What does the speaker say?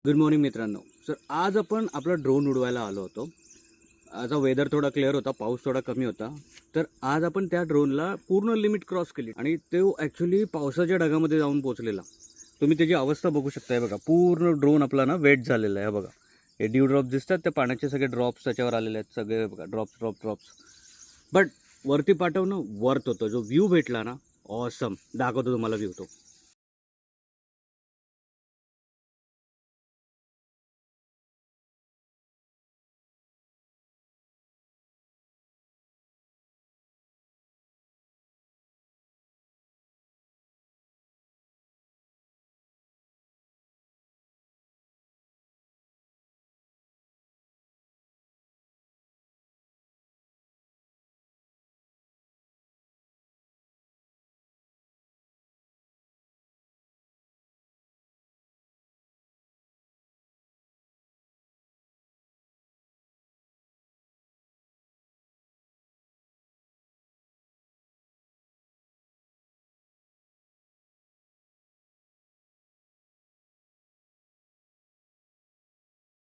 Good morning मित्रांनो. Sir आज आपण आपला ड्रोन उडवायला आलो होतो. आजचा वेदर थोडा क्लिअर होता, पाऊस थोडा कमी होता. तर आज आपण त्या ड्रोनला पूर्ण लिमिट क्रॉस केली आणि तो ॲक्च्युली पावसाच्या ढगामध्ये जाऊन पोहोचलेला. तुम्ही त्याची अवस्था बघू शकताय. बघा पूर्ण ड्रोन आपला ना वेट झालेला आहे. बघा हे ड्यू ड्रॉप दिसतात, त्या पाण्याचे सगळे ड्रॉप्स त्याच्यावर आलेले आहेत सगळे. बघा ड्रॉप्स. बट वरती पाठवणं वर्थ होतं. जो व्ह्यू भेटला ना, ऑसम. दाखवतो तुम्हाला व्ह्यू तो.